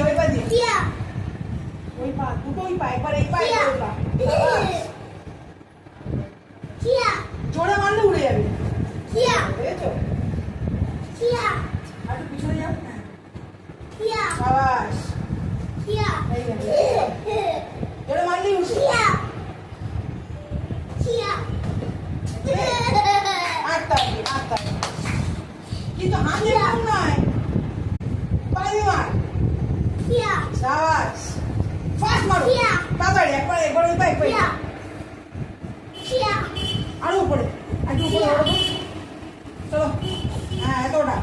ওই পা দিয়ে ওই পা দুটো ওই পা একবার এই পা ওই পা জোরে মারলে উড়ে যাবে বুঝেছো আর একটু পিছনে যাও সাবাস জোরে মারলেই উঠে আটটা কিন্তু হাতে কম নয় পানি মার সাবাস ফাস্ট মারো তাড়াতাড়ি একবার ওই পাই আরো উপরে একটু উপরে চলো হ্যাঁ এতটা